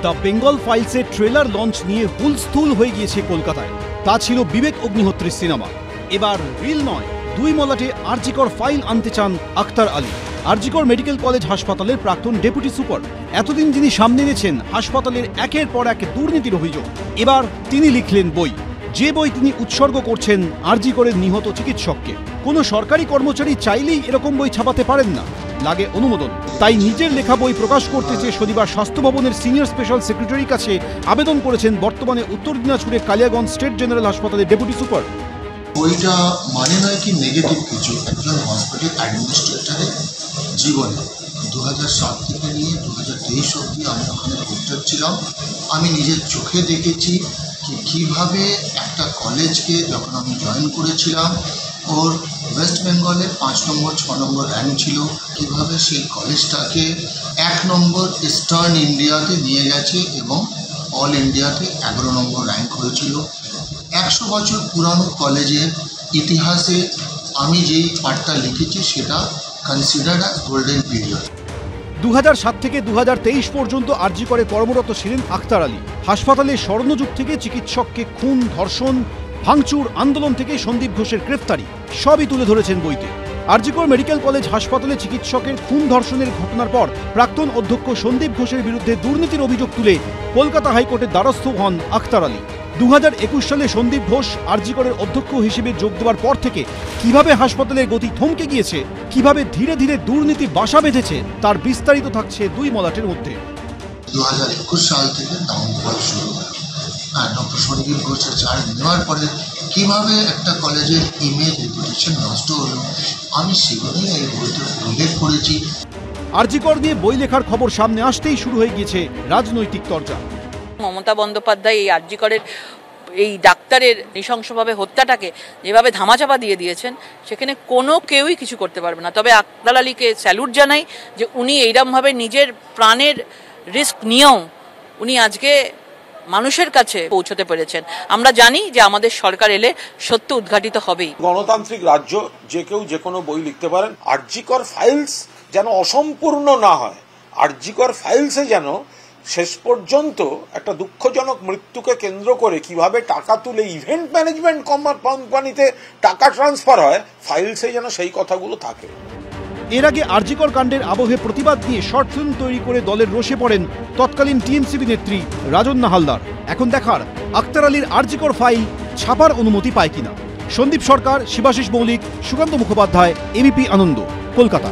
The Bengal ফাইলসের trailer launch নিয়ে হুলস্থুল হয়ে গিয়েছে কলকাতায়। তা ছিল বিবেক অগ্নিহোত্রীর সিনেমা। এবার রিল নয়, দুই মলাটে আরজিকর ফাইল আনতে চান আখতার আলী। আরজিকর মেডিকেল কলেজ হাসপাতালের প্রাক্তন ডেপুটি সুপার। এতদিন যিনি সামনে এনেছেন হাসপাতালের একের পর এক দুর্নীতির অভিযোগ। এবার তিনি লিখলেন বই। যে বই তিনি উৎসর্গ করছেন আরজিকরের নিহত চিকিৎসককে। কোনো সরকারি কর্মচারী চাইলেই এরকম বই ছাপাতে পারেন না, লাগে অনুমোদন। তাই নিজের লেখা বই প্রকাশ করতে চেয়ে শনিবার স্বাস্থ্য ভবনের সিনিয়র স্পেশাল সেক্রেটারির কাছে আবেদন করেছেন বর্তমানে উত্তর দিনাজপুরের কালিয়াগঞ্জ স্টেট জেনারেল হাসপাতালের ডেপুটি সুপার। বইটা মানে নয় কি নেগেটিভ কিছু, একজন হসপিটাল অ্যাডমিনিস্ট্রেটরের জীবনে 2007 থেকে নিয়ে 2023 অবধি আমি ওখানে পোস্টার ছিলাম। আমি নিজের চোখে দেখেছি কীভাবে একটা কলেজকে যখন আমি জয়েন করেছিলাম, ওর ওয়েস্ট বেঙ্গলে 5 নম্বর 6 নম্বর র্যাঙ্ক ছিল, কীভাবে সেই কলেজটাকে 1 নম্বর ইস্টার্ন ইন্ডিয়াতে নিয়ে গেছে এবং অল ইন্ডিয়াতে 11 নম্বর র্যাঙ্ক হয়েছিল। 100 বছর পুরানো কলেজের ইতিহাসে আমি যেই পার্টটা লিখেছি সেটা কনসিডার্ড অ্যাজ গোল্ডেন পিরিয়ড। 2007 থেকে 2023 পর্যন্ত আরজিকরে কর্মরত ছিলেন আখতার আলী। হাসপাতালের স্বর্ণযুগ থেকে চিকিৎসককে খুন, ধর্ষণ, ভাঙচুর, আন্দোলন থেকে সন্দীপ ঘোষের গ্রেফতারি সবই তুলে ধরেছেন বইতে। আরজিকর মেডিকেল কলেজ হাসপাতালে চিকিৎসকের খুন ধর্ষণের ঘটনার পর প্রাক্তন অধ্যক্ষ সন্দীপ ঘোষের বিরুদ্ধে দুর্নীতির অভিযোগ তুলে কলকাতা হাইকোর্টের দ্বারস্থ হন আখতার আলী। 2021 সালে সন্দীপ ঘোষ আরজিকরের অধ্যক্ষ হিসেবে যোগ দেওয়ার পর থেকে কিভাবে হাসপাতালের গতি থমকে গিয়েছে, কিভাবে ধীরে ধীরে দুর্নীতি বাসা বেঁধেছে, তার বিস্তারিত থাকছে দুই মলাটের মধ্যে। 2021 সাল থেকে ডাউনফল শুরু হয়। ডক্টর সন্দীপ ঘোষের চার্জ নেওয়ার পরে কীভাবে একটা কলেজের ইমেজ রেপুটেশন নষ্ট হলো, আমি সেগুলোই এই বইতে উল্লেখ করেছি। আরজিকর নিয়ে বই লেখার খবর সামনে আসতেই শুরু হয়ে গিয়েছে রাজনৈতিক চর্চা। মমতা বন্দ্যোপাধ্যায় এই আরজিকরের এই ডাক্তারের নৃশংসভাবে হত্যাটাকে যেভাবে ধামাচাপা দিয়ে দিয়েছেন, সেখানে কোনো কেউই কিছু করতে পারবে না। তবে আখতার আলীকে স্যালুট জানাই যে উনি এইরকমভাবে নিজের প্রাণের রিস্ক নিয়েও উনি আজকে মানুষের কাছে পৌঁছতে পেরেছেন। আমরা জানি যে আমাদের সরকার এলে সত্য উদ্ঘাটিত হবেই। গণতান্ত্রিক রাজ্য, যে কেউ যে কোনো বই লিখতে পারেন। আরজিকর ফাইলস যেন অসম্পূর্ণ না হয়, আরজিকর ফাইলসে যেন শেষ পর্যন্ত একটা দুঃখজনক মৃত্যুকে কেন্দ্র করে কিভাবে টাকা তুলে ইভেন্ট ম্যানেজমেন্ট কোম্পানিতে টাকা ট্রান্সফার হয়, ফাইলসে যেন সেই কথাগুলো থাকে। এর আগে আরজিকর কাণ্ডের আবহে প্রতিবাদ নিয়ে শর্ট ফিল্ম তৈরি করে দলের রোষে পড়েন তৎকালীন টিএমসিবি নেত্রী রাজন্না হালদার। এখন দেখার আখতার আলীর আরজিকর ফাইল ছাপার অনুমতি পায় কিনা। সন্দীপ সরকার, শিবাশিস মৌলিক, সুকান্ত মুখোপাধ্যায়, এবিপি আনন্দ, কলকাতা।